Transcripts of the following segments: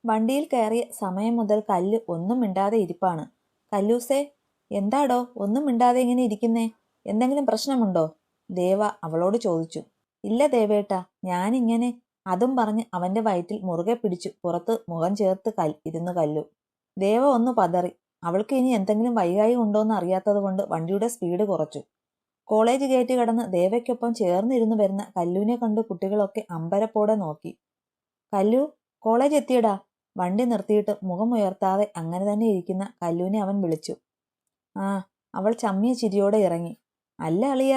വണ്ടിയിൽ കയറിയ സമയം മുതൽ കല്ലു ഒന്നും മിണ്ടാതെ ഇരിപ്പാണ്. കല്ലൂസേ, എന്താടോ ഒന്നും മിണ്ടാതെ ഇങ്ങനെ ഇരിക്കുന്നേ? എന്തെങ്കിലും പ്രശ്നമുണ്ടോ? ദേവ അവളോട് ചോദിച്ചു. ഇല്ല ദേവേട്ട, ഞാനിങ്ങനെ. അതും പറഞ്ഞ് അവന്റെ വയറ്റിൽ മുറുകെ പിടിച്ചു പുറത്ത് മുഖം ചേർത്ത് ഇരുന്നു കല്ലു. ദേവ ഒന്ന് പതറി. അവൾക്ക് ഇനി എന്തെങ്കിലും വൈകായി ഉണ്ടോന്ന് അറിയാത്തത് കൊണ്ട് വണ്ടിയുടെ സ്പീഡ് കുറച്ചു. കോളേജ് ഗേറ്റ് കടന്ന് ദേവയ്ക്കൊപ്പം ചേർന്നിരുന്നു വരുന്ന കല്ലുവിനെ കണ്ട് കുട്ടികളൊക്കെ അമ്പരപ്പോടെ നോക്കി. കല്ലു, കോളേജ് എത്തിയടാ. വണ്ടി നിർത്തിയിട്ട് മുഖമുയർത്താതെ അങ്ങനെ തന്നെ ഇരിക്കുന്ന കല്ലുവിനെ അവൻ വിളിച്ചു. ആ, അവൾ ചമ്മിയ ചിരിയോടെ ഇറങ്ങി. അല്ല അളിയ,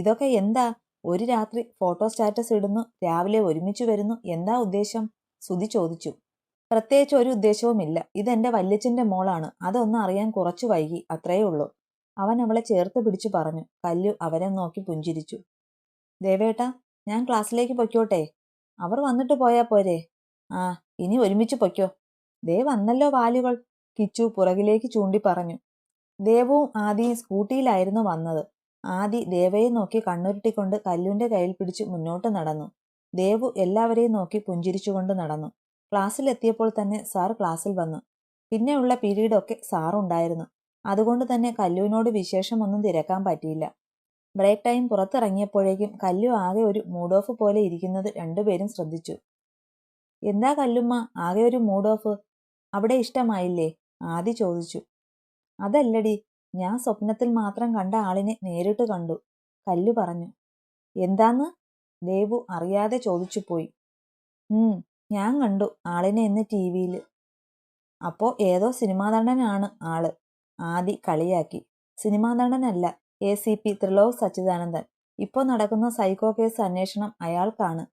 ഇതൊക്കെ എന്താ? ഒരു രാത്രി ഫോട്ടോ സ്റ്റാറ്റസ് ഇടുന്നു, രാവിലെ ഒരുമിച്ചു വരുന്നു, എന്താ ഉദ്ദേശം? സുധി ചോദിച്ചു. പ്രത്യേകിച്ച് ഒരു ഉദ്ദേശവുമില്ല. ഇതെന്റെ വല്യച്ഛന്റെ മോളാണ്. അതൊന്നും അറിയാൻ കുറച്ചു വൈകി, അത്രയേ ഉള്ളൂ. അവൻ അവളെ ചേർത്ത് പിടിച്ചു പറഞ്ഞു. കല്ലു അവരെ നോക്കി പുഞ്ചിരിച്ചു. ദേവേട്ടാ, ഞാൻ ക്ലാസ്സിലേക്ക് പൊയ്ക്കോട്ടെ? അവർ വന്നിട്ട് പോയാ പോരെ? ആ, ഇനി ഒരുമിച്ച് പൊയ്ക്കോ. ദേ വന്നല്ലോ വാലുകൾ, കിച്ചു പുറകിലേക്ക് ചൂണ്ടി പറഞ്ഞു. ദേവവും ആദിയും സ്കൂട്ടിയിലായിരുന്നു വന്നത്. ആദി ദേവയെ നോക്കി കണ്ണുരുട്ടിക്കൊണ്ട് കല്ലുവിന്റെ കയ്യിൽ പിടിച്ച് മുന്നോട്ട് നടന്നു. ദേവു എല്ലാവരെയും നോക്കി പുഞ്ചിരിച്ചുകൊണ്ട് നടന്നു. ക്ലാസ്സിലെത്തിയപ്പോൾ തന്നെ സാർ ക്ലാസ്സിൽ വന്നു. പിന്നെയുള്ള പീരീഡൊക്കെ സാറുണ്ടായിരുന്നു. അതുകൊണ്ട് തന്നെ കല്ലുവിനോട് വിശേഷമൊന്നും തിരക്കാൻ പറ്റിയില്ല. ബ്രേക്ക് ടൈം പുറത്തിറങ്ങിയപ്പോഴേക്കും കല്ലു ആകെ ഒരു മൂഡ് ഓഫ് പോലെ ഇരിക്കുന്നത് രണ്ടുപേരും ശ്രദ്ധിച്ചു. എന്താ കല്ലുമ്മ ആകെ ഒരു മൂഡ് ഓഫ്? അവിടെ ഇഷ്ടമായില്ലേ? ആദി ചോദിച്ചു. അതല്ലടി, ഞാൻ സ്വപ്നത്തിൽ മാത്രം കണ്ട ആളിനെ നേരിട്ട് കണ്ടു, കല്ലു പറഞ്ഞു. എന്താന്ന്? ദേവു അറിയാതെ ചോദിച്ചു പോയി. ഞാൻ കണ്ടു ആളിനെ ഇന്ന് TV-യിൽ. അപ്പോ ഏതോ സിനിമാ നടനാണ് ആള്, ആദി കളിയാക്കി. സിനിമാ നടനല്ല, ACP ത്രിലോക് സച്ചിദാനന്ദൻ. ഇപ്പോൾ നടക്കുന്ന സൈക്കോ കേസ് അന്വേഷണം അയാൾക്കാണ്.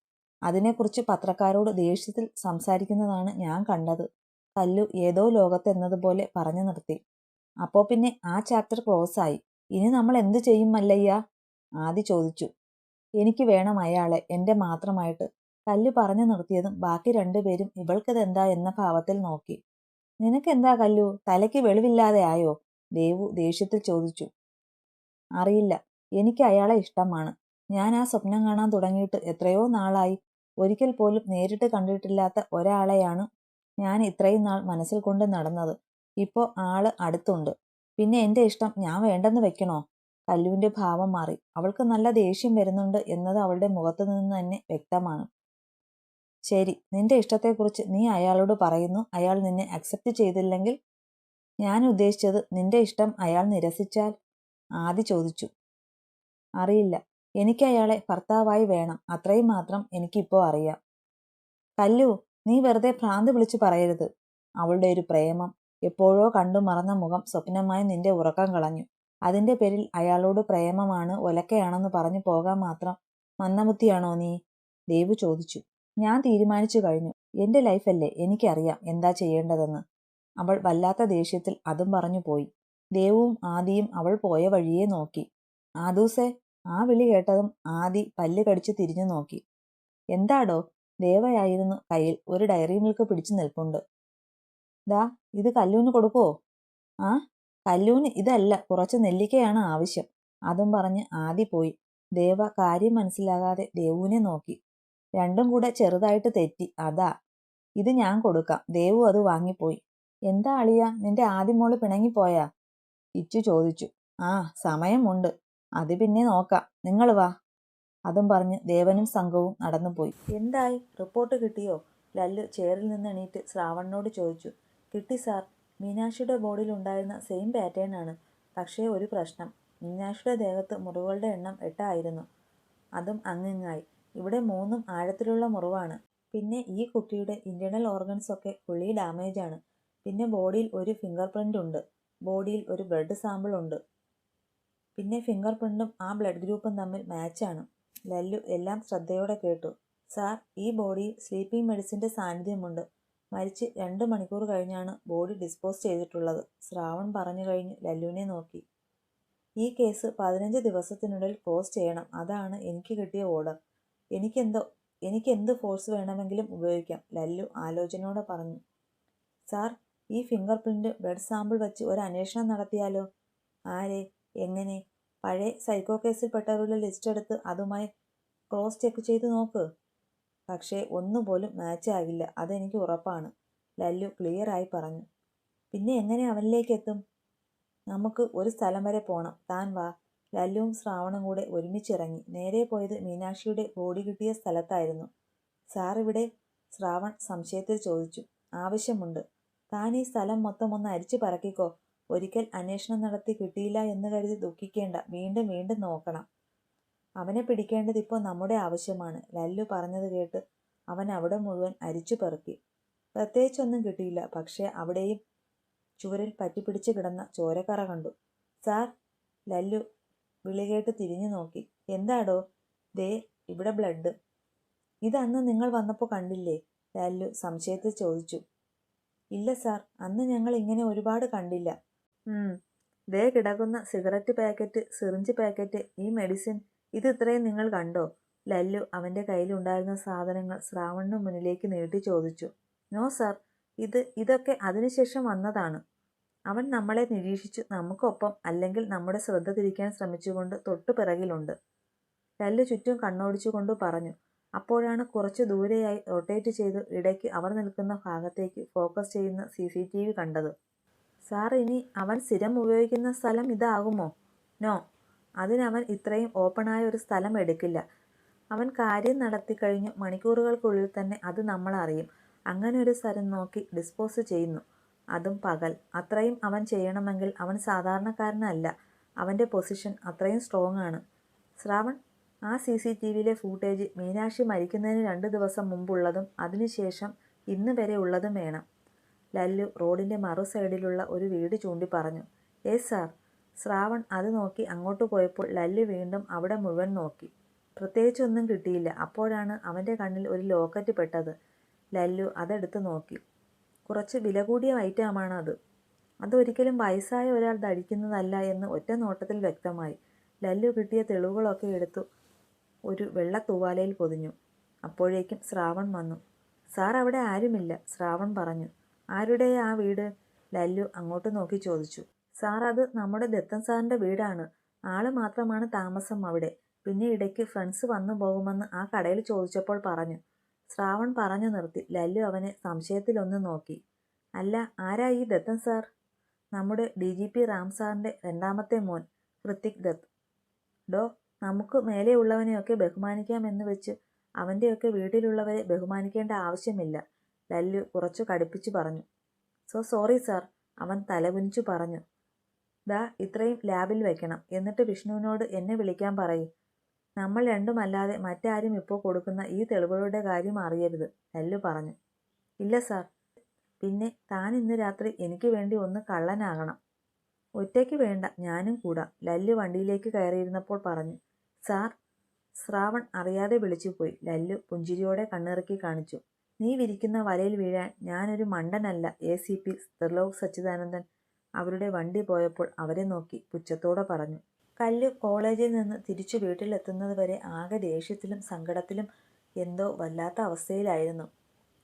അതിനെക്കുറിച്ച് പത്രക്കാരോട് ദേഷ്യത്തിൽ സംസാരിക്കുന്നതാണ് ഞാൻ കണ്ടത്. കല്ലു ഏതോ ലോകത്തെന്നതുപോലെ പറഞ്ഞു നിർത്തി. അപ്പോ പിന്നെ ആ ചാപ്റ്റർ ക്ലോസ് ആയി. ഇനി നമ്മൾ എന്തു ചെയ്യും മല്ലയ്യ? ആദി ചോദിച്ചു. എനിക്ക് വേണം അയാളെ, എന്റെ മാത്രമായിട്ട്. കല്ലു പറഞ്ഞു നിർത്തിയതും ബാക്കി രണ്ടുപേരും ഇവൾക്കിതെന്താ എന്ന ഭാവത്തിൽ നോക്കി. നിനക്കെന്താ കല്ലു, തലയ്ക്ക് വെളിവില്ലാതെ ആയോ? ദേവു ദേഷ്യത്തിൽ ചോദിച്ചു. അറിയില്ല, എനിക്ക് അയാളെ ഇഷ്ടമാണ്. ഞാൻ ആ സ്വപ്നം കാണാൻ തുടങ്ങിയിട്ട് എത്രയോ നാളായി. ഒരിക്കൽ പോലും നേരിട്ട് കണ്ടിട്ടില്ലാത്ത ഒരാളെയാണ് ഞാൻ ഇത്രയും നാൾ മനസ്സിൽ കൊണ്ട് നടന്നത്. ഇപ്പോ ആള് അടുത്തുണ്ട്. പിന്നെ എന്റെ ഇഷ്ടം ഞാൻ വേണ്ടെന്ന് വെക്കണോ? കല്ലുവിന്റെ ഭാവം മാറി. അവൾക്ക് നല്ല ദേഷ്യം വരുന്നുണ്ട് എന്നത് അവളുടെ മുഖത്തു നിന്ന് തന്നെ വ്യക്തമാണ്. ശരി, നിന്റെ ഇഷ്ടത്തെക്കുറിച്ച് നീ അയാളോട് പറയുന്നു. അയാൾ നിന്നെ അക്സെപ്റ്റ് ചെയ്തില്ലെങ്കിൽ? ഞാൻ ഉദ്ദേശിച്ചത് നിന്റെ ഇഷ്ടം അയാൾ നിരസിച്ചാൽ? ആദി ചോദിച്ചു. അറിയില്ല, എനിക്ക് അയാളെ ഭർത്താവായി വേണം, അത്രയും മാത്രം എനിക്കിപ്പോ അറിയാം. കല്ലു, നീ വെറുതെ ഭ്രാന്ത് വിളിച്ചു പറയരുത്. അവളുടെ ഒരു പ്രേമം, എപ്പോഴോ കണ്ടു മറന്ന മുഖം സ്വപ്നമായി നിന്റെ ഉറക്കം കളഞ്ഞു. അതിന്റെ പേരിൽ അയാളോട് പ്രേമമാണ് ഒലക്കയാണെന്ന് പറഞ്ഞു പോകാൻ മാത്രം മന്ദബുദ്ധിയാണോ നീ? ദേവു ചോദിച്ചു. ഞാൻ തീരുമാനിച്ചു കഴിഞ്ഞു. എന്റെ ലൈഫല്ലേ, എനിക്കറിയാം എന്താ ചെയ്യേണ്ടതെന്ന്. അവൾ വല്ലാത്ത ദേഷ്യത്തിൽ അതും പറഞ്ഞു പോയി. ദേവുവും ആദിയും അവൾ പോയ വഴിയെ നോക്കി. ആദൂസേ, ആ വിളി കേട്ടതും ആദി പല്ല് കടിച്ച് തിരിഞ്ഞു നോക്കി. എന്താടോ? ദേവയായിരുന്നു കയ്യിൽ ഒരു ഡയറി മിൽക്ക് പിടിച്ചു നിൽപ്പുണ്ട്. ദാ, ഇത് കല്ലൂന് കൊടുക്കുവോ? ആ, കല്ലൂന് ഇതല്ല, കുറച്ച് നെല്ലിക്കയാണ് ആവശ്യം. അതും പറഞ്ഞ് ആദി പോയി. ദേവ കാര്യം മനസ്സിലാകാതെ ദേവുവിനെ നോക്കി. രണ്ടും കൂടെ ചെറുതായിട്ട് തെറ്റി, അതാ. ഇത് ഞാൻ കൊടുക്കാം. ദേവു അത് വാങ്ങിപ്പോയി. എന്താ അളിയ, നിന്റെ ആദ്യമോള് പിണങ്ങിപ്പോയാ? ഇച്ചു ചോദിച്ചു. ആ, സമയമുണ്ട്, അത് പിന്നെ നോക്കാം, നിങ്ങൾ വാ. അതും പറഞ്ഞ് ദേവനും സംഘവും നടന്നുപോയി. എന്തായി, റിപ്പോർട്ട് കിട്ടിയോ? ലല്ലു ചെയറിൽ നിന്ന് എണീറ്റ് ശ്രാവണിനോട് ചോദിച്ചു. കിട്ടി സാർ. മീനാക്ഷിയുടെ ബോഡിയിൽ ഉണ്ടായിരുന്ന സെയിം പാറ്റേൺ ആണ്. പക്ഷേ ഒരു പ്രശ്നം, മീനാക്ഷിയുടെ ദേഹത്ത് മുറിവുകളുടെ എണ്ണം 8 ആയിരുന്നു. അതും അങ്ങിങ്ങായി. ഇവിടെ 3ഉം ആഴത്തിലുള്ള മുറിവാണ്. പിന്നെ ഈ കുട്ടിയുടെ ഇന്റേണൽ ഓർഗൻസ് ഒക്കെ ഫുള്ളി ഡാമേജ് ആണ്. പിന്നെ ബോഡിയിൽ ഒരു ഫിംഗർ പ്രിന്റ് ഉണ്ട്. ബോഡിയിൽ ഒരു ബ്ലഡ് സാമ്പിൾ ഉണ്ട്. പിന്നെ ഫിംഗർ പ്രിന്റും ആ ബ്ലഡ് ഗ്രൂപ്പും തമ്മിൽ മാച്ചാണ്. ലല്ലു എല്ലാം ശ്രദ്ധയോടെ കേട്ടു. സാർ, ഈ ബോഡിയിൽ സ്ലീപ്പിംഗ് മെഡിസിന്റെ സാന്നിധ്യമുണ്ട്. മരിച്ച് 2 മണിക്കൂർ കഴിഞ്ഞാണ് ബോഡി ഡിസ്പോസ് ചെയ്തിട്ടുള്ളത്. ശ്രാവൺ പറഞ്ഞു കഴിഞ്ഞ് ലല്ലുവിനെ നോക്കി. ഈ കേസ് 15 ദിവസത്തിനുള്ളിൽ ക്ലോസ് ചെയ്യണം. അതാണ് എനിക്ക് കിട്ടിയ ഓർഡർ. എനിക്ക് എന്ത് ഫോഴ്സ് വേണമെങ്കിലും ഉപയോഗിക്കാം, ലല്ലു ആലോചനയോടെ പറഞ്ഞു. സാർ, ഈ ഫിംഗർ പ്രിന്റ് ബ്ലഡ് സാമ്പിൾ വച്ച് ഒരു അന്വേഷണം നടത്തിയാലോ? ആരെ? എങ്ങനെ? പഴയ സൈക്കോ കേസിൽപ്പെട്ടവരുടെ ലിസ്റ്റ് എടുത്ത് അതുമായി ക്രോസ് ചെക്ക് ചെയ്ത് നോക്ക്. പക്ഷേ ഒന്നുപോലും മാച്ച് ആകില്ല, അതെനിക്ക് ഉറപ്പാണ്. ലല്ലു ക്ലിയറായി പറഞ്ഞു. പിന്നെ എങ്ങനെ അവനിലേക്ക് എത്തും? നമുക്ക് ഒരു സ്ഥലം വരെ പോണം, താൻ വാ. ലല്ലുവും ശ്രാവണും കൂടെ ഒരുമിച്ചിറങ്ങി. നേരെ പോയത് മീനാക്ഷിയുടെ ബോഡി കിട്ടിയ സ്ഥലത്തായിരുന്നു. സാർ ഇവിടെ? ശ്രാവൺ സംശയത്തിൽ ചോദിച്ചു. ആവശ്യമുണ്ട്. താൻ ഈ സ്ഥലം മൊത്തം ഒന്ന് അരിച്ചു പറക്കിക്കോ. ഒരിക്കൽ അന്വേഷണം നടത്തി കിട്ടിയില്ല എന്ന് കരുതി ദുഃഖിക്കേണ്ട. വീണ്ടും വീണ്ടും നോക്കണം. അവനെ പിടിക്കേണ്ടത് ഇപ്പോൾ നമ്മുടെ ആവശ്യമാണ്. ലല്ലു പറഞ്ഞത് കേട്ട് അവൻ അവിടെ മുഴുവൻ അരിച്ചു പെറുക്കി. പ്രത്യേകിച്ചൊന്നും കിട്ടിയില്ല. പക്ഷേ അവിടെയും ചുവരിൽ പറ്റിപ്പിടിച്ച് കിടന്ന ചോരക്കറ കണ്ടു. സാർ! ലല്ലു വിളികേട്ട് തിരിഞ്ഞു നോക്കി. എന്താടോ? ദേ ഇവിടെ ബ്ലഡ്. ഇതന്ന് നിങ്ങൾ വന്നപ്പോൾ കണ്ടില്ലേ? ലല്ലു സംശയത്തിൽ ചോദിച്ചു. ഇല്ല സാർ, അന്ന് ഞങ്ങൾ ഇങ്ങനെ ഒരുപാട് കണ്ടില്ല. ദേ കിടക്കുന്ന സിഗരറ്റ് പാക്കറ്റ്, സിറിഞ്ച് പാക്കറ്റ്, ഈ മെഡിസിൻ, ഇത് ഇത്രയും നിങ്ങൾ കണ്ടോ? ലല്ലു അവൻ്റെ കയ്യിലുണ്ടായിരുന്ന സാധനങ്ങൾ ശ്രാവണിന് മുന്നിലേക്ക് നീട്ടി ചോദിച്ചു. നോ സാർ, ഇതൊക്കെ അതിനുശേഷം വന്നതാണ്. അവൻ നമ്മളെ നിരീക്ഷിച്ചു നമുക്കൊപ്പം, അല്ലെങ്കിൽ നമ്മുടെ ശ്രദ്ധ തിരിക്കാൻ ശ്രമിച്ചുകൊണ്ട് തൊട്ടു പിറകിലുണ്ട്. ലല്ലു ചുറ്റും കണ്ണോടിച്ചുകൊണ്ട് പറഞ്ഞു. അപ്പോഴാണ് കുറച്ച് ദൂരെയായി റൊട്ടേറ്റ് ചെയ്ത് ഇടയ്ക്ക് അവർ നിൽക്കുന്ന ഭാഗത്തേക്ക് ഫോക്കസ് ചെയ്യുന്ന CCTV കണ്ടത്. സാർ, ഇനി അവൻ സ്ഥിരം ഉപയോഗിക്കുന്ന സ്ഥലം ഇതാകുമോ? നോ, അതിനവൻ ഇത്രയും ഓപ്പണായ ഒരു സ്ഥലം എടുക്കില്ല. അവൻ കാര്യം നടത്തിക്കഴിഞ്ഞു മണിക്കൂറുകൾക്കുള്ളിൽ തന്നെ അത് നമ്മളറിയും. അങ്ങനെ ഒരു സ്ഥലം നോക്കി ഡിസ്പോസ് ചെയ്യുന്നു, അതും പകൽ. അത്രയും അവൻ ചെയ്യണമെങ്കിൽ അവൻ സാധാരണക്കാരനല്ല. അവൻ്റെ പൊസിഷൻ അത്രയും സ്ട്രോങ് ആണ്. ശ്രാവൺ, ആ CCTVയിലെ ഫൂട്ടേജ് മീനാക്ഷി മരിക്കുന്നതിന് 2 ദിവസം മുമ്പുള്ളതും അതിനുശേഷം ഇന്ന് വരെ ഉള്ളതും വേണം. ലല്ലു റോഡിൻ്റെ മറു സൈഡിലുള്ള ഒരു വീട് ചൂണ്ടി പറഞ്ഞു. Yes sir. ശ്രാവൺ അത് നോക്കി അങ്ങോട്ട് പോയപ്പോൾ ലല്ലു വീണ്ടും അവിടെ മുഴുവൻ നോക്കി. പ്രത്യേകിച്ചൊന്നും കിട്ടിയില്ല. അപ്പോഴാണ് അവൻ്റെ കണ്ണിൽ ഒരു ലോക്കറ്റ് പെട്ടത്. ലല്ലു അതെടുത്ത് നോക്കി. കുറച്ച് വില കൂടിയ ഐറ്റമാണ് അത്. അതൊരിക്കലും വയസ്സായ ഒരാൾ ധരിക്കുന്നതല്ല എന്ന് ഒറ്റ നോട്ടത്തിൽ വ്യക്തമായി. ലല്ലു കിട്ടിയ തെളിവുകളൊക്കെ എടുത്തു ഒരു വെള്ള തൂവാലയിൽ പൊതിഞ്ഞു. അപ്പോഴേക്കും ശ്രാവൺ വന്നു. സാർ, അവിടെ ആരുമില്ല, ശ്രാവൺ പറഞ്ഞു. ആരുടെയാ ആ വീട്? ലല്ലു അങ്ങോട്ട് നോക്കി ചോദിച്ചു. സാർ, അത് നമ്മുടെ ദത്തൻ സാറിൻ്റെ വീടാണ്. ആള് മാത്രമാണ് താമസം അവിടെ. പിന്നെ ഇടയ്ക്ക് ഫ്രണ്ട്സ് വന്നു പോകുമെന്ന് ആ കടയിൽ ചോദിച്ചപ്പോൾ പറഞ്ഞു. ശ്രാവൺ പറഞ്ഞു നിർത്തി. ലല്ലു അവനെ സംശയത്തിലൊന്ന് നോക്കി. അല്ല, ആരാ ഈ ദത്തൻ സാർ? നമ്മുടെ DGP റാം സാറിൻ്റെ രണ്ടാമത്തെ മോൻ, ഹൃത്തിക് ദത്ത്. ഡോ, നമുക്ക് മേലെയുള്ളവനെയൊക്കെ ബഹുമാനിക്കാമെന്ന് വെച്ച് അവൻ്റെയൊക്കെ വീട്ടിലുള്ളവരെ ബഹുമാനിക്കേണ്ട ആവശ്യമില്ല, ലല്ലു കുറച്ചു കടുപ്പിച്ചു പറഞ്ഞു. സോ സോറി സാർ, അവൻ തലകുനിച്ചു പറഞ്ഞു. ദാ ഇത്രയും ലാബിൽ വയ്ക്കണം. എന്നിട്ട് വിഷ്ണുവിനോട് എന്നെ വിളിക്കാൻ പറയും. നമ്മൾ രണ്ടുമല്ലാതെ മറ്റാരും ഇപ്പോൾ കൊടുക്കുന്ന ഈ തെളിവുകളുടെ കാര്യം അറിയരുത്, ലല്ലു പറഞ്ഞു. ഇല്ല സാർ. പിന്നെ താൻ ഇന്ന് രാത്രി എനിക്ക് വേണ്ടി ഒന്ന് കള്ളനാകണം. ഒറ്റയ്ക്ക് വേണ്ട, ഞാനും കൂടാം, ലല്ലു വണ്ടിയിലേക്ക് കയറിയിരുന്നപ്പോൾ പറഞ്ഞു. സാർ, ശ്രാവൺ അറിയാതെ വിളിച്ചുപോയി. ലല്ലു പുഞ്ചിരിയോടെ കണ്ണിറുക്കി കാണിച്ചു. നീ വിരിക്കുന്ന വലയിൽ വീഴാൻ ഞാനൊരു മണ്ടനല്ല. ACP ത്രിലോക് സച്ചിദാനന്ദൻ അവരുടെ വണ്ടി പോയപ്പോൾ അവരെ നോക്കി പുച്ഛത്തോടെ പറഞ്ഞു. കല്ലു കോളേജിൽ നിന്ന് തിരിച്ചു വീട്ടിലെത്തുന്നത് വരെ ആകെ ദേഷ്യത്തിലും സങ്കടത്തിലും എന്തോ വല്ലാത്ത അവസ്ഥയിലായിരുന്നു.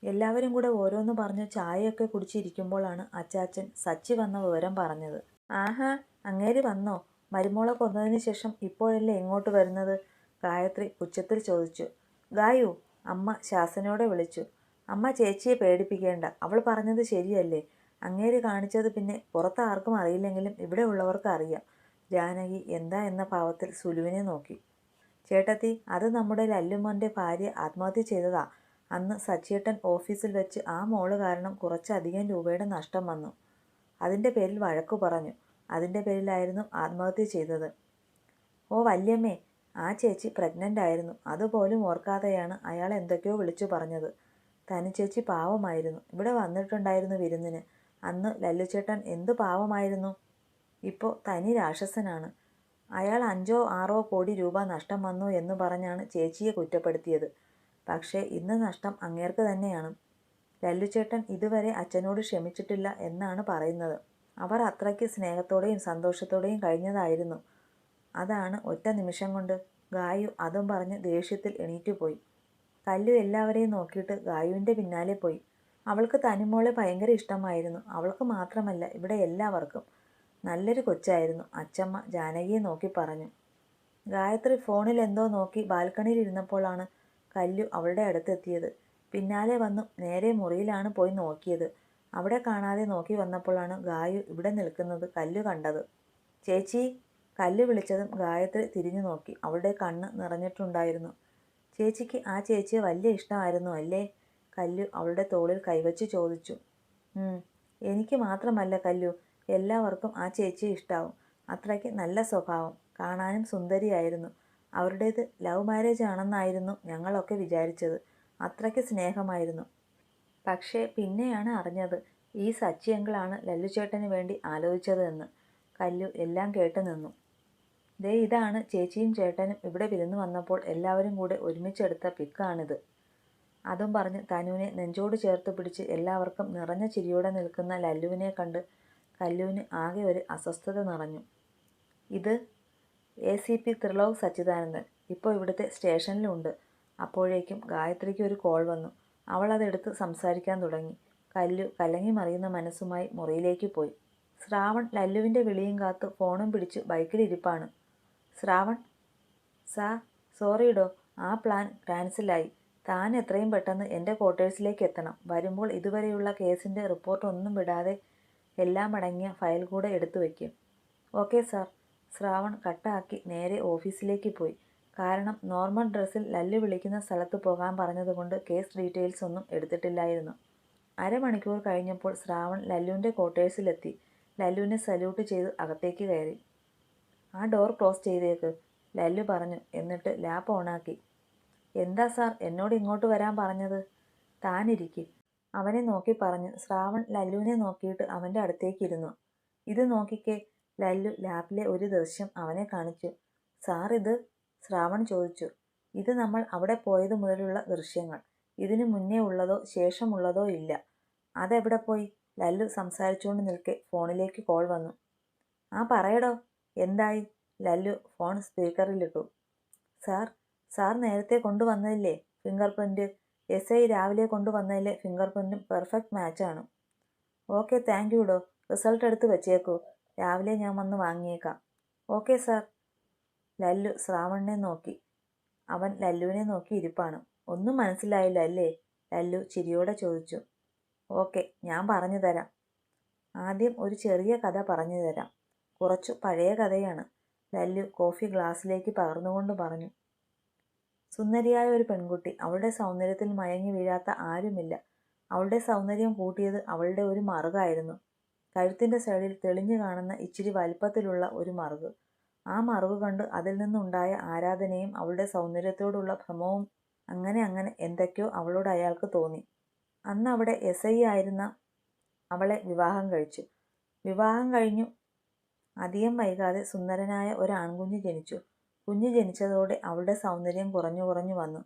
എല്ലാവരും കൂടെ ഓരോന്ന് പറഞ്ഞു ചായയൊക്കെ കുടിച്ചിരിക്കുമ്പോഴാണ് അച്ചാച്ചൻ സച്ചി വന്ന വിവരം പറഞ്ഞത്. ആഹാ, അങ്ങേര് വന്നോ? മരുമോളെ കൊന്നതിന് ശേഷം ഇപ്പോഴല്ലേ ഇങ്ങോട്ട് വരുന്നത്? ഗായത്രി പുച്ഛത്തിൽ ചോദിച്ചു. ഗായു, അമ്മ ശാസനയോടെ വിളിച്ചു. അമ്മ ചേച്ചിയെ പേടിപ്പിക്കേണ്ട, അവൾ പറഞ്ഞത് ശരിയല്ലേ? അങ്ങേര് കാണിച്ചത് പിന്നെ പുറത്ത് ആർക്കും അറിയില്ലെങ്കിലും ഇവിടെ ഉള്ളവർക്ക് അറിയാം. ജാനകി എന്താ എന്ന ഭാവത്തിൽ സുലുവിനെ നോക്കി. ചേട്ടത്തി, അത് നമ്മുടെ ലല്ലുമോൻ്റെ ഭാര്യ ആത്മഹത്യ ചെയ്തതാ. അന്ന് സച്ചിയേട്ടൻ ഓഫീസിൽ വെച്ച് ആ മോള് കാരണം കുറച്ചധികം രൂപയുടെ നഷ്ടം വന്നു. അതിൻ്റെ പേരിൽ വഴക്കു പറഞ്ഞു. അതിൻ്റെ പേരിലായിരുന്നു ആത്മഹത്യ ചെയ്തത്. ഓ വല്യമ്മേ, ആ ചേച്ചി പ്രഗ്നൻ്റ് ആയിരുന്നു. അതുപോലും ഓർക്കാതെയാണ് അയാൾ എന്തൊക്കെയോ വിളിച്ചു പറഞ്ഞത്. തനി ചേച്ചി പാവമായിരുന്നു. ഇവിടെ വന്നിട്ടുണ്ടായിരുന്നു വിരുന്നിന്. അന്ന് ലല്ലുചേട്ടൻ എന്തു പാവമായിരുന്നു. ഇപ്പോൾ തനി രാക്ഷസനാണ്. അയാൾ 5-6 കോടി രൂപ നഷ്ടം വന്നു എന്ന് പറഞ്ഞാണ് ചേച്ചിയെ കുറ്റപ്പെടുത്തിയത്. പക്ഷേ ഇന്ന് നഷ്ടം അങ്ങേർക്ക് തന്നെയാണ്. ലല്ലുചേട്ടൻ ഇതുവരെ അച്ഛനോട് ക്ഷമിച്ചിട്ടില്ല എന്നാണ് പറയുന്നത്. അവർ അത്രയ്ക്ക് സ്നേഹത്തോടെയും സന്തോഷത്തോടെയും കഴിഞ്ഞതായിരുന്നു. അതാണ് ഒറ്റ നിമിഷം കൊണ്ട്. ഗായു അതും പറഞ്ഞ് ദേഷ്യത്തിൽ എണീറ്റുപോയി. കല്ലു എല്ലാവരെയും നോക്കിയിട്ട് ഗായുവിൻ്റെ പിന്നാലെ പോയി. അവൾക്ക് തനിമോളെ ഭയങ്കര ഇഷ്ടമായിരുന്നു. അവൾക്ക് മാത്രമല്ല, ഇവിടെ എല്ലാവർക്കും. നല്ലൊരു കൊച്ചായിരുന്നു, അച്ചമ്മ ജാനകിയെ നോക്കി പറഞ്ഞു. ഗായത്രി ഫോണിൽ എന്തോ നോക്കി ബാൽക്കണിയിൽ ഇരുന്നപ്പോഴാണ് കല്ലു അവളുടെ അടുത്തെത്തിയത്. പിന്നാലെ വന്നു നേരെ മുറിയിലാണ് പോയി നോക്കിയത്. അവിടെ കാണാതെ നോക്കി വന്നപ്പോഴാണ് ഗായു ഇവിടെ നിൽക്കുന്നത് കല്ലു കണ്ടത്. ചേച്ചി! കല്ലു വിളിച്ചതും ഗായത്രി തിരിഞ്ഞു നോക്കി. അവളുടെ കണ്ണ് നിറഞ്ഞിട്ടുണ്ടായിരുന്നു. ചേച്ചിക്ക് ആ ചേച്ചിയെ വലിയ ഇഷ്ടമായിരുന്നു അല്ലേ? കല്ലു അവളുടെ തോളിൽ കൈവച്ച് ചോദിച്ചു. എനിക്ക് മാത്രമല്ല കല്ലു, എല്ലാവർക്കും ആ ചേച്ചിയെ ഇഷ്ടാവും. അത്രയ്ക്ക് നല്ല സ്വഭാവം, കാണാനും സുന്ദരിയായിരുന്നു. അവരുടേത് ലവ് മാരേജ് ആണെന്നായിരുന്നു ഞങ്ങളൊക്കെ വിചാരിച്ചത്. അത്രയ്ക്ക് സ്നേഹമായിരുന്നു. പക്ഷേ പിന്നെയാണ് അറിഞ്ഞത് ഈ സച്ചി അങ്കിളാണ് ലല്ലുചേട്ടന് വേണ്ടി ആലോചിച്ചത് എന്ന്. കല്ലു എല്ലാം കേട്ടു നിന്നു. ദേ ഇതാണ് ചേച്ചിയും ചേട്ടനും ഇവിടെ വിരുന്ന് വന്നപ്പോൾ എല്ലാവരും കൂടെ ഒരുമിച്ചെടുത്ത പിക്കാണിത്. അതും പറഞ്ഞ് തനുവിനെ നെഞ്ചോട് ചേർത്ത് പിടിച്ച് എല്ലാവർക്കും നിറഞ്ഞ ചിരിയോടെ നിൽക്കുന്ന ലല്ലുവിനെ കണ്ട് കല്ലുവിന് ആകെ ഒരു അസ്വസ്ഥത നിറഞ്ഞു. ഇത് ACP ത്രിലോക് സച്ചിദാനന്ദൻ ഇപ്പോൾ ഇവിടുത്തെ സ്റ്റേഷനിലുണ്ട്. അപ്പോഴേക്കും ഗായത്രിക്ക് ഒരു കോൾ വന്നു. അവൾ അതെടുത്ത് സംസാരിക്കാൻ തുടങ്ങി. കല്ലു കലങ്ങി മറിയുന്ന മനസ്സുമായി മുറിയിലേക്ക് പോയി. ശ്രാവൺ ലല്ലുവിൻ്റെ വിളിയും കാത്ത് ഫോണും പിടിച്ച് ബൈക്കിലിരിപ്പാണ്. ശ്രാവൺ സാർ, സോറിയിടോ, ആ പ്ലാൻ ക്യാൻസലായി. താൻ എത്രയും പെട്ടെന്ന് എൻ്റെ ക്വാർട്ടേഴ്സിലേക്ക് എത്തണം. വരുമ്പോൾ ഇതുവരെയുള്ള കേസിൻ്റെ റിപ്പോർട്ട് ഒന്നും വിടാതെ എല്ലാം അടങ്ങിയ ഫയൽ കൂടെ എടുത്തു വയ്ക്കും. Okay sir. ശ്രാവൺ കട്ടാക്കി നേരെ ഓഫീസിലേക്ക് പോയി. കാരണം നോർമൽ ഡ്രസ്സിൽ ലല്ലു വിളിക്കുന്ന സ്ഥലത്ത് പോകാൻ പറഞ്ഞതുകൊണ്ട് കേസ് ഡീറ്റെയിൽസ് ഒന്നും എടുത്തിട്ടില്ലായിരുന്നു. അരമണിക്കൂർ കഴിഞ്ഞപ്പോൾ ശ്രാവൺ ലല്ലുവിൻ്റെ ക്വാർട്ടേഴ്സിലെത്തി. ലല്ലുവിനെ സല്യൂട്ട് ചെയ്ത് അകത്തേക്ക് കയറി. ആ ഡോർ ക്ലോസ് ചെയ്തേക്ക്, ലല്ലു പറഞ്ഞു. എന്നിട്ട് ലാപ്പ് ഓണാക്കി. എന്താ സാർ എന്നോട് ഇങ്ങോട്ട് വരാൻ പറഞ്ഞത്? താനിരിക്കും, അവനെ നോക്കി പറഞ്ഞു. ശ്രാവൺ ലല്ലുവിനെ നോക്കിയിട്ട് അവൻ്റെ അടുത്തേക്ക് ഇരുന്നു. ഇത് നോക്കിക്കേ. ലല്ലു ലാപ്പിലെ ഒരു ദൃശ്യം അവനെ കാണിച്ചു. സാർ ഇത്? ശ്രാവൺ ചോദിച്ചു. ഇത് നമ്മൾ അവിടെ പോയത് മുതലുള്ള ദൃശ്യങ്ങൾ. ഇതിനു മുന്നേ ഉള്ളതോ ശേഷമുള്ളതോ ഇല്ല. അതെവിടെ പോയി? ലല്ലു സംസാരിച്ചുകൊണ്ട് നിൽക്കെ ഫോണിലേക്ക് കോൾ വന്നു. ആ പറയടോ, എന്തായി? ലല്ലു ഫോൺ സ്പീക്കറിലിട്ടു. സാർ നേരത്തെ കൊണ്ടുവന്നതില്ലേ ഫിംഗർ പ്രിൻറ്റ്? SI രാവിലെ കൊണ്ടുവന്നതിലെ ഫിംഗർ പ്രിൻറ്റും പെർഫെക്റ്റ് മാച്ചാണ്. ഓക്കെ, താങ്ക് യു ഡോ. റിസൾട്ട് എടുത്ത് വെച്ചേക്കൂ. രാവിലെ ഞാൻ വന്ന് വാങ്ങിയേക്കാം. Okay sir. ലല്ലു ശ്രാവണിനെ നോക്കി. അവൻ ലല്ലുവിനെ നോക്കി ഇരിപ്പാണ്. ഒന്നും മനസ്സിലായില്ല അല്ലേ? ലല്ലു ചിരിയോടെ ചോദിച്ചു. ഓക്കെ, ഞാൻ പറഞ്ഞു തരാം. ആദ്യം ഒരു ചെറിയ കഥ പറഞ്ഞു തരാം. കുറച്ചു പഴയ കഥയാണ്. ലല്ലു കോഫി ഗ്ലാസ്സിലേക്ക് പകർന്നുകൊണ്ട് പറഞ്ഞു. സുന്ദരിയായ ഒരു പെൺകുട്ടി. അവളുടെ സൗന്ദര്യത്തിൽ മയങ്ങി വീഴാത്ത ആരുമില്ല. അവളുടെ സൗന്ദര്യം കൂട്ടിയത് അവളുടെ ഒരു മറുകായിരുന്നു. കഴുത്തിൻ്റെ സൈഡിൽ തെളിഞ്ഞു കാണുന്ന ഇച്ചിരി വലിപ്പത്തിലുള്ള ഒരു മറുക്. ആ മറുക് കണ്ട് അതിൽ നിന്നുണ്ടായ ആരാധനയും അവളുടെ സൗന്ദര്യത്തോടുള്ള ഭ്രമവും അങ്ങനെ എന്തൊക്കെയോ അവളോട് അയാൾക്ക് തോന്നി. അന്ന് അവിടെ SI ആയിരുന്ന അവളെ വിവാഹം കഴിച്ചു. വിവാഹം കഴിഞ്ഞു അധികം വൈകാതെ സുന്ദരനായ ഒരു ആൺകുഞ്ഞ് ജനിച്ചു. കുഞ്ഞ് ജനിച്ചതോടെ അവളുടെ സൗന്ദര്യം കുറഞ്ഞു വന്നു.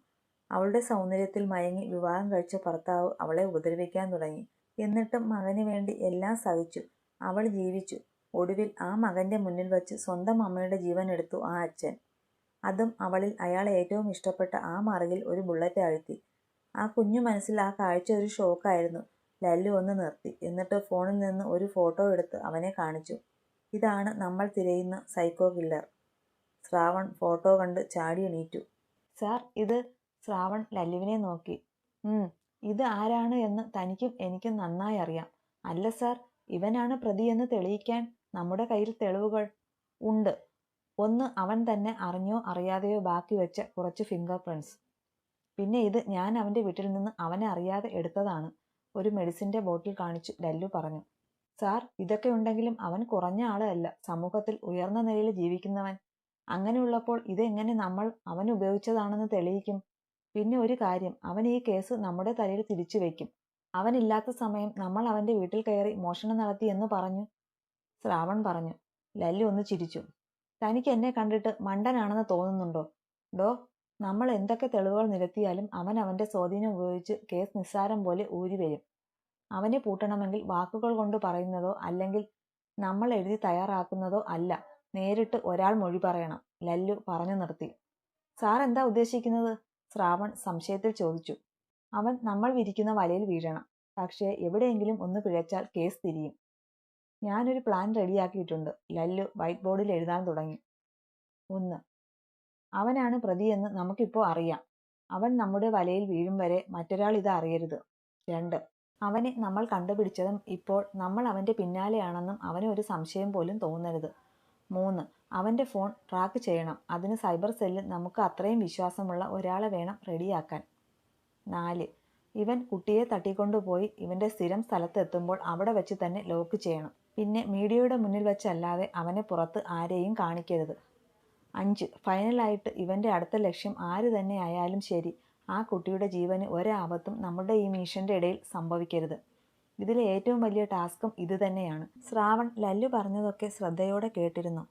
അവളുടെ സൗന്ദര്യത്തിൽ മയങ്ങി വിവാഹം കഴിച്ച ഭർത്താവ് അവളെ ഉപദ്രവിക്കാൻ തുടങ്ങി. എന്നിട്ടും മകന് വേണ്ടി എല്ലാം സഹിച്ചു. അവൾ ജീവിച്ചു. ഒടുവിൽ ആ മകൻ്റെ മുന്നിൽ വച്ച് സ്വന്തം അമ്മയുടെ ജീവൻ എടുത്തു ആ അച്ഛൻ. അതും അവളിൽ അയാൾ ഏറ്റവും ഇഷ്ടപ്പെട്ട ആ മറുകിൽ ഒരു ബുള്ളറ്റ് ആഴ്ത്തി. ആ കുഞ്ഞു മനസ്സിൽ ആ കാഴ്ച ഒരു ഷോക്കായിരുന്നു. ലല്ലു ഒന്ന് നിർത്തി. എന്നിട്ട് ഫോണിൽ നിന്ന് ഒരു ഫോട്ടോ എടുത്ത് അവനെ കാണിച്ചു. ഇതാണ് നമ്മൾ തിരയുന്ന സൈക്കോ കില്ലർ. ശ്രാവൺ ഫോട്ടോ കണ്ട് ചാടി എണീറ്റു. സാർ ഇത്? ശ്രാവൺ ലല്ലുവിനെ നോക്കി. ഇത് ആരാണ് എന്ന് തനിക്കും എനിക്കും നന്നായി അറിയാം. അല്ല സാർ, ഇവനാണ് പ്രതിയെന്ന് തെളിയിക്കാൻ നമ്മുടെ കയ്യിൽ തെളിവുകൾ ഉണ്ട്. ഒന്ന് അവൻ തന്നെ അറിഞ്ഞോ അറിയാതെയോ ബാക്കി വെച്ച കുറച്ച് ഫിംഗർ പ്രിൻറ്റ്സ്. പിന്നെ ഇത് ഞാൻ അവൻ്റെ വീട്ടിൽ നിന്ന് അവനെ അറിയാതെ എടുത്തതാണ്. ഒരു മെഡിസിൻ്റെ ബോട്ടിൽ കാണിച്ചു ലല്ലു പറഞ്ഞു. സാർ, ഇതൊക്കെ ഉണ്ടെങ്കിലും അവൻ കുറഞ്ഞ ആളല്ല, സമൂഹത്തിൽ ഉയർന്ന നിലയിൽ ജീവിക്കുന്നവൻ. അങ്ങനെയുള്ളപ്പോൾ ഇതെങ്ങനെ നമ്മൾ അവൻ ഉപയോഗിച്ചതാണെന്ന് തെളിയിക്കും? പിന്നെ ഒരു കാര്യം, അവൻ ഈ കേസ് നമ്മുടെ തലയിൽ തിരിച്ചു വയ്ക്കും. അവനില്ലാത്ത സമയം നമ്മൾ അവൻ്റെ വീട്ടിൽ കയറി മോഷണം നടത്തി എന്ന് പറഞ്ഞു. ശ്രാവൺ പറഞ്ഞു. ലല്ലു ഒന്ന് ചിരിച്ചു. തനിക്ക് എന്നെ കണ്ടിട്ട് മണ്ടനാണെന്ന് തോന്നുന്നുണ്ടോ? ഡോ, നമ്മൾ എന്തൊക്കെ തെളിവുകൾ നിരത്തിയാലും അവൻ അവൻ്റെ സ്വാധീനം ഉപയോഗിച്ച് കേസ് നിസ്സാരം പോലെ ഊരി വരും. അവനെ പൂട്ടണമെങ്കിൽ വാക്കുകൾ കൊണ്ട് പറയുന്നതോ അല്ലെങ്കിൽ നമ്മൾ എഴുതി തയ്യാറാക്കുന്നതോ അല്ല, നേരിട്ട് ഒരാൾ മൊഴി പറയണം. ലല്ലു പറഞ്ഞു നിർത്തി. സാർ എന്താ ഉദ്ദേശിക്കുന്നത്? ശ്രാവൺ സംശയത്തിൽ ചോദിച്ചു. അവൻ നമ്മൾ വിരിക്കുന്ന വലയിൽ വീഴണം. പക്ഷേ എവിടെയെങ്കിലും ഒന്ന് പിഴച്ചാൽ കേസ് തിരിയും. ഞാനൊരു പ്ലാൻ റെഡിയാക്കിയിട്ടുണ്ട്. ലല്ലു വൈറ്റ് ബോർഡിൽ എഴുതാൻ തുടങ്ങി. 1. അവനാണ് പ്രതിയെന്ന് നമുക്കിപ്പോൾ അറിയാം. അവൻ നമ്മുടെ വലയിൽ വീഴും വരെ മറ്റൊരാൾ ഇത് അറിയരുത്. 2. അവനെ നമ്മൾ കണ്ടുപിടിച്ചതും ഇപ്പോൾ നമ്മൾ അവൻ്റെ പിന്നാലെയാണെന്നും അവന് ഒരു സംശയം പോലും തോന്നരുത്. 3. അവൻ്റെ ഫോൺ ട്രാക്ക് ചെയ്യണം. അതിന് സൈബർ സെല്ലിൽ നമുക്ക് അത്രയും വിശ്വാസമുള്ള ഒരാളെ വേണം റെഡിയാക്കാൻ. 4. ഇവൻ കുട്ടിയെ തട്ടിക്കൊണ്ടുപോയി ഇവൻ്റെ സ്ഥിരം സ്ഥലത്തെത്തുമ്പോൾ അവിടെ വെച്ച് തന്നെ ലോക്ക് ചെയ്യണം. പിന്നെ മീഡിയയുടെ മുന്നിൽ വെച്ചല്ലാതെ അവനെ പുറത്ത് ആരെയും കാണിക്കരുത്. 5. ഫൈനലായിട്ട് ഇവൻ്റെ അടുത്ത ലക്ഷ്യം ആര് തന്നെ ആയാലും ശരി, ആ കുട്ടിയുടെ ജീവന് ഒരാപത്തും നമ്മുടെ ഈ മിഷൻ്റെ ഇടയിൽ സംഭവിക്കരുത്. ഇതിലെ ഏറ്റവും വലിയ ടാസ്കും ഇത് തന്നെയാണ്. ശ്രാവൺ ലല്ലു പറഞ്ഞതൊക്കെ ശ്രദ്ധയോടെ കേട്ടിരുന്നു.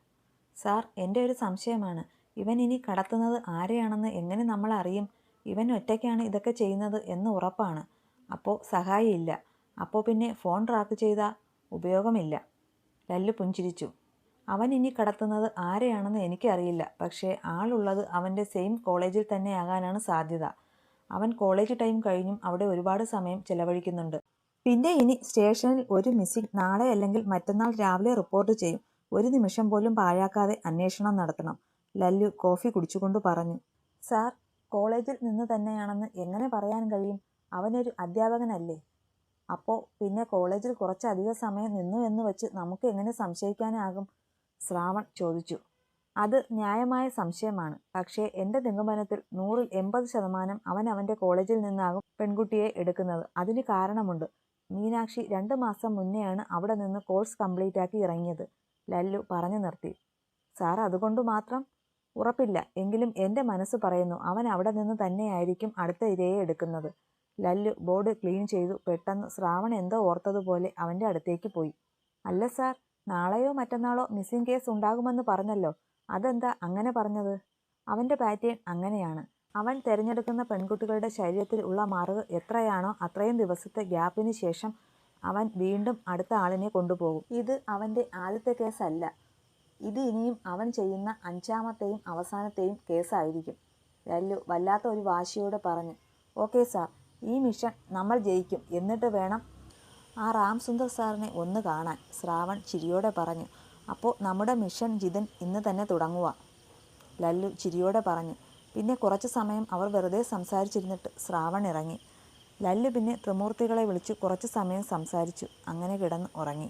സാർ, എൻ്റെ ഒരു സംശയമാണ്. ഇവൻ ഇനി കടത്തുന്നത് ആരെയാണെന്ന് എങ്ങനെ നമ്മൾ അറിയും? ഇവൻ ഒറ്റയ്ക്കാണ് ഇതൊക്കെ ചെയ്യുന്നത് എന്ന് ഉറപ്പാണ്. അപ്പോൾ സഹായി ഇല്ല. അപ്പോൾ പിന്നെ ഫോൺ ട്രാക്ക് ചെയ്താൽ ഉപയോഗമില്ല. ലല്ലു പുഞ്ചിരിച്ചു. അവൻ ഇനി കടത്തുന്നത് ആരെയാണെന്ന് എനിക്കറിയില്ല. പക്ഷേ ആളുള്ളത് അവൻ്റെ സെയിം കോളേജിൽ തന്നെയാകാനാണ് സാധ്യത. അവൻ കോളേജ് ടൈം കഴിഞ്ഞും അവിടെ ഒരുപാട് സമയം ചെലവഴിക്കുന്നുണ്ട്. പിന്നെ ഇനി സ്റ്റേഷനിൽ ഒരു മിസ്സിംഗ് നാളെ അല്ലെങ്കിൽ മറ്റന്നാൾ രാവിലെ റിപ്പോർട്ട് ചെയ്യും. ഒരു നിമിഷം പോലും പാഴാക്കാതെ അന്വേഷണം നടത്തണം. ലല്ലു കോഫി കുടിച്ചുകൊണ്ട് പറഞ്ഞു. സാർ, കോളേജിൽ നിന്ന് തന്നെയാണെന്ന് എങ്ങനെ പറയാൻ കഴിയും? അവനൊരു അധ്യാപകനല്ലേ? അപ്പോൾ പിന്നെ കോളേജിൽ കുറച്ചധിക സമയം നിന്നു എന്ന് വെച്ച് നമുക്ക് എങ്ങനെ സംശയിക്കാനാകും? ശ്രാവൺ ചോദിച്ചു. അത് ന്യായമായ സംശയമാണ്. പക്ഷേ എൻ്റെ നിഗമനത്തിൽ 100-ൽ 80% അവൻ അവൻ്റെ കോളേജിൽ നിന്നാകും പെൺകുട്ടിയെ എടുക്കുന്നത്. അതിന് കാരണമുണ്ട്. മീനാക്ഷി 2 മാസം മുന്നെയാണ് അവിടെ നിന്ന് കോഴ്സ് കംപ്ലീറ്റ് ആക്കി ഇറങ്ങിയത്. ലല്ലു പറഞ്ഞു നിർത്തി. സാർ, അതുകൊണ്ട് മാത്രം? ഉറപ്പില്ല. എങ്കിലും എൻ്റെ മനസ്സ് പറയുന്നു അവൻ അവിടെ നിന്ന് തന്നെയായിരിക്കും അടുത്ത ഇരയെ എടുക്കുന്നത്. ലല്ലു ബോർഡ് ക്ലീൻ ചെയ്തു. പെട്ടെന്ന് ശ്രാവൺ എന്തോ ഓർത്തതുപോലെ അവൻ്റെ അടുത്തേക്ക് പോയി. അല്ല സാർ, നാളെയോ മറ്റന്നാളോ മിസ്സിംഗ് കേസ് ഉണ്ടാകുമെന്ന് പറഞ്ഞല്ലോ. അതെന്താ അങ്ങനെ പറഞ്ഞത്? അവൻ്റെ പാറ്റേൺ അങ്ങനെയാണ്. അവൻ തിരഞ്ഞെടുക്കുന്ന പെൺകുട്ടികളുടെ ശരീരത്തിൽ ഉള്ള മാർഗ് എത്രയാണോ അത്രയും ദിവസത്തെ ഗ്യാപ്പിന് ശേഷം അവൻ വീണ്ടും അടുത്ത ആളിനെ കൊണ്ടുപോകും. ഇത് അവൻ്റെ ആദ്യത്തെ കേസല്ല. ഇത് ഇനിയും അവൻ ചെയ്യുന്ന 5ാമത്തെയും അവസാനത്തെയും കേസായിരിക്കും. ലല്ലു വല്ലാത്ത ഒരു വാശിയോടെ പറഞ്ഞു. ഓക്കെ സാർ, ഈ മിഷൻ നമ്മൾ ജയിക്കും. എന്നിട്ട് വേണം ആ റാം സുന്ദർ സാറിനെ ഒന്ന് കാണാൻ. ശ്രാവൺ ചിരിയോടെ പറഞ്ഞു. അപ്പോൾ നമ്മുടെ മിഷൻ ജിതൻ ഇന്ന് തന്നെ തുടങ്ങുക. ലല്ലു ചിരിയോടെ പറഞ്ഞു. പിന്നെ കുറച്ച് സമയം അവർ വെറുതെ സംസാരിച്ചിരുന്നിട്ട് ശ്രാവൺ ഇറങ്ങി. ലല്ലു പിന്നെ ത്രിമൂർത്തികളെ വിളിച്ച് കുറച്ച് സമയം സംസാരിച്ചു. അങ്ങനെ കിടന്ന് ഉറങ്ങി.